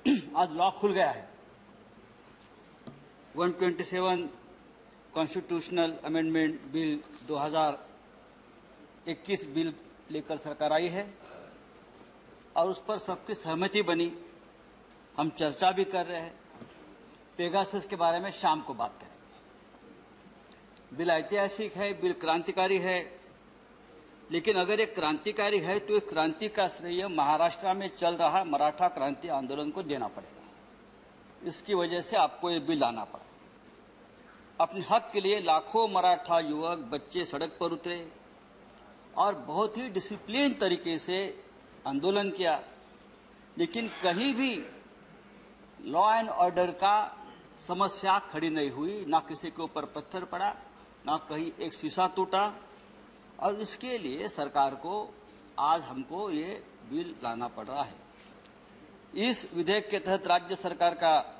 आज लॉ खुल गया है। 127 कॉन्स्टिट्यूशनल अमेंडमेंट बिल 2021 बिल लेकर सरकार आई है और उस पर सबकी सहमति बनी। हम चर्चा भी कर रहे हैं। पेगासस के बारे में शाम को बात करेंगे। बिल ऐतिहासिक है, बिल क्रांतिकारी है, लेकिन अगर एक क्रांतिकारी है तो इस क्रांति का श्रेय महाराष्ट्र में चल रहा मराठा क्रांति आंदोलन को देना पड़ेगा। इसकी वजह से आपको ये बिल लाना पड़ा। अपने हक के लिए लाखों मराठा युवक बच्चे सड़क पर उतरे और बहुत ही डिसिप्लिन तरीके से आंदोलन किया, लेकिन कहीं भी लॉ एंड ऑर्डर का समस्या खड़ी नहीं हुई। ना किसी के ऊपर पत्थर पड़ा, ना कहीं एक शीशा टूटा। और इसके लिए सरकार को आज हमको ये बिल लाना पड़ रहा है। इस विधेयक के तहत राज्य सरकार का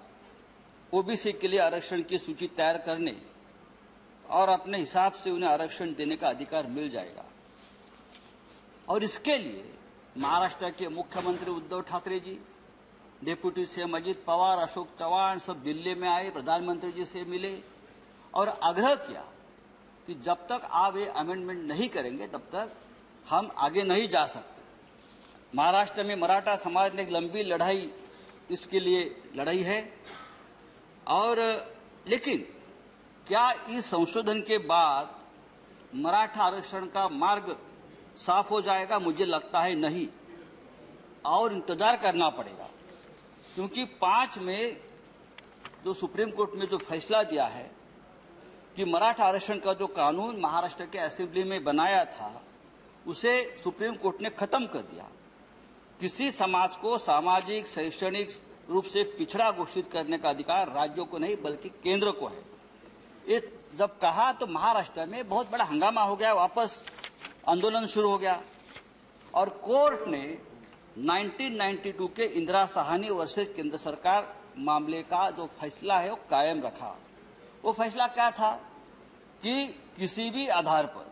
ओबीसी के लिए आरक्षण की सूची तैयार करने और अपने हिसाब से उन्हें आरक्षण देने का अधिकार मिल जाएगा। और इसके लिए महाराष्ट्र के मुख्यमंत्री उद्धव ठाकरे जी, डिप्टी सीएम अजित पवार, अशोक चव्हाण सब दिल्ली में आए, प्रधानमंत्री जी से मिले और आग्रह किया कि जब तक आप ये अमेंडमेंट नहीं करेंगे तब तक हम आगे नहीं जा सकते। महाराष्ट्र में मराठा समाज ने एक लंबी लड़ाई इसके लिए लड़ाई है। और लेकिन क्या इस संशोधन के बाद मराठा आरक्षण का मार्ग साफ हो जाएगा? मुझे लगता है नहीं, और इंतजार करना पड़ेगा। क्योंकि 5 में जो सुप्रीम कोर्ट में जो फैसला दिया है कि मराठा आरक्षण का जो कानून महाराष्ट्र के असेंबली में बनाया था उसे सुप्रीम कोर्ट ने खत्म कर दिया। किसी समाज को सामाजिक शैक्षणिक रूप से पिछड़ा घोषित करने का अधिकार राज्यों को नहीं बल्कि केंद्र को है। ये जब कहा तो महाराष्ट्र में बहुत बड़ा हंगामा हो गया, वापस आंदोलन शुरू हो गया और कोर्ट ने 1992 के इंदिरा साहनी वर्सेस केंद्र सरकार मामले का जो फैसला है वो कायम रखा। वो फैसला क्या था कि किसी भी आधार पर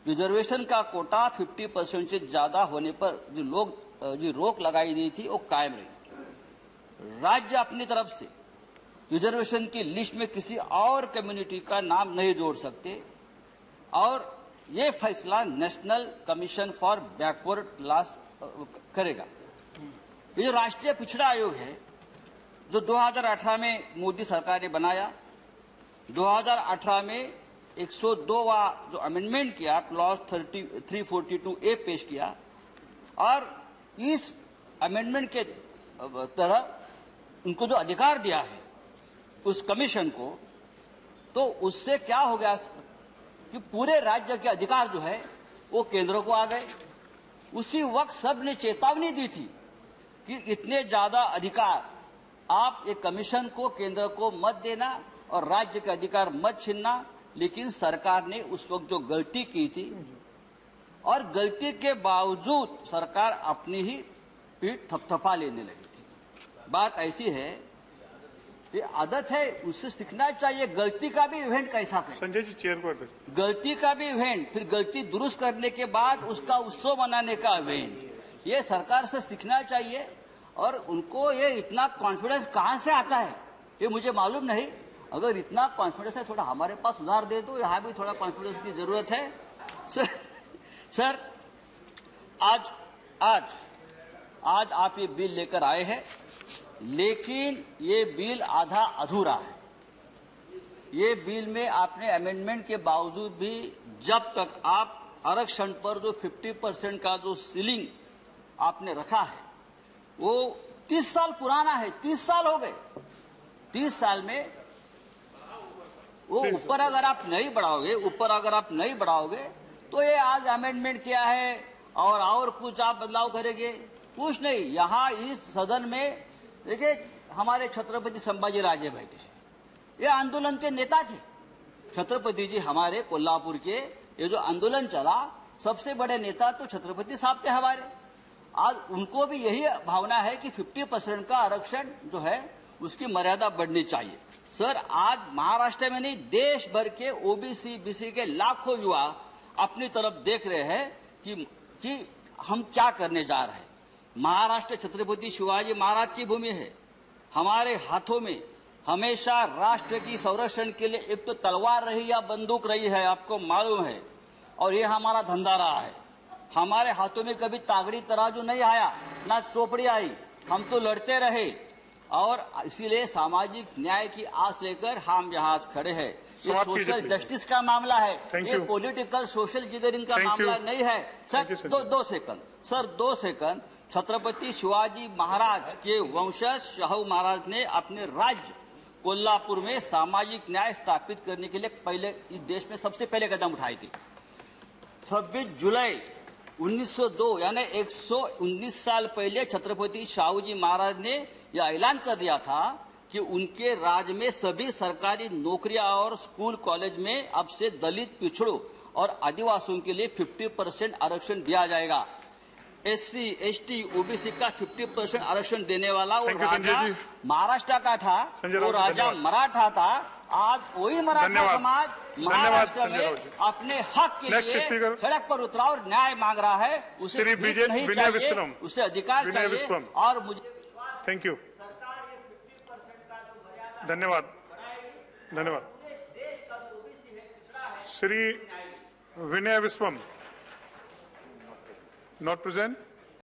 रिजर्वेशन का कोटा 50% से ज्यादा होने पर जो रोक लगाई गई थी वो कायम रही। राज्य अपनी तरफ से रिजर्वेशन की लिस्ट में किसी और कम्युनिटी का नाम नहीं जोड़ सकते और ये फैसला national commission for backward class करेगा। ये जो राष्ट्रीय पिछड़ा आयोग है जो 2018 में मोदी सरकार ने बनाया, 2018 में 102वां जो अमेंडमेंट किया, क्लॉज 342A पेश किया और इस अमेंडमेंट के तरह उनको जो अधिकार दिया है उस कमीशन को, तो उससे क्या हो गया कि पूरे राज्य के अधिकार जो है वो केंद्र को आ गए। उसी वक्त सब ने चेतावनी दी थी कि इतने ज्यादा अधिकार आप एक कमीशन को, केंद्र को मत देना और राज्य के अधिकार मत छीनना। लेकिन सरकार ने उस वक्त जो गलती की थी और गलती के बावजूद सरकार अपनी ही पीठ थपथपा लेने लगी थी। बात ऐसी है, ये आदत है, उससे सीखना चाहिए। गलती का भी इवेंट कैसा करें, संजय जी चेयर को गलती का भी इवेंट, फिर गलती दुरुस्त करने के बाद उसका उत्सव मनाने का इवेंट, ये सरकार से सीखना चाहिए। और उनको ये इतना कॉन्फिडेंस कहां से आता है ये मुझे मालूम नहीं। अगर इतना कॉन्फिडेंस है थोड़ा हमारे पास उधार दे दो, यहाँ भी थोड़ा कॉन्फिडेंस की जरूरत है। सर आज आप ये बिल लेकर आए हैं, लेकिन ये बिल आधा अधूरा है। ये बिल में आपने अमेंडमेंट के बावजूद भी जब तक आप आरक्षण पर जो 50% का जो सीलिंग आपने रखा है वो 30 साल पुराना है। 30 साल हो गए। 30 साल में वो ऊपर अगर आप नहीं बढ़ाओगे तो ये आज अमेंडमेंट किया है और कुछ आप बदलाव करेंगे, कुछ नहीं। यहाँ इस सदन में देखिए हमारे छत्रपति संभाजी राजे बैठे हैं, ये आंदोलन के नेता थे। छत्रपति जी हमारे कोल्हापुर के ये जो आंदोलन चला सबसे बड़े नेता तो छत्रपति साहब थे हमारे। आज उनको भी यही भावना है कि 50% का आरक्षण जो है उसकी मर्यादा बढ़नी चाहिए। सर आज महाराष्ट्र में नहीं देश भर के ओबीसी बीसी के लाखों युवा अपनी तरफ देख रहे हैं कि हम क्या करने जा रहे हैं। महाराष्ट्र छत्रपति शिवाजी महाराज की भूमि है। हमारे हाथों में हमेशा राष्ट्र की संरक्षण के लिए एक तो तलवार रही या बंदूक रही है, आपको मालूम है, और ये हमारा धंधा रहा है। हमारे हाथों में कभी तागड़ी तराजू नहीं आया, ना चोपड़ी आई, हम तो लड़ते रहे, और इसीलिए सामाजिक न्याय की आस लेकर हम यहाँ खड़े हैं। ये सोशल जस्टिस का मामला है, ये पॉलिटिकल सोशल इंजीनियरिंग का मामला नहीं है। सर दो सेकंड, 2 सेकंड। छत्रपति शिवाजी महाराज के वंशज शाहू महाराज ने अपने राज्य कोल्हापुर में सामाजिक न्याय स्थापित करने के लिए पहले इस देश में सबसे पहले कदम उठाई थी। 26 जुलाई 1902 यानी 119 साल पहले छत्रपति शाहू जी महाराज ने यह ऐलान कर दिया था कि उनके राज्य में सभी सरकारी नौकरियां और स्कूल कॉलेज में अब से दलित, पिछड़ों और आदिवासियों के लिए 50% आरक्षण दिया जाएगा। SC, ST, OBC का 50% आरक्षण देने वाला वो राजा महाराष्ट्र का था, वो राजा मराठा था। आज वही मराठा समाज महाराष्ट्र में अपने हक के लिए सड़क पर उतरा और न्याय मांग रहा है। उसे नहीं चाहिए, उसे अधिकार चाहिए। और मुझे थैंक यू, धन्यवाद, धन्यवाद। श्री विनय विश्वम, नॉट प्रेजेंट।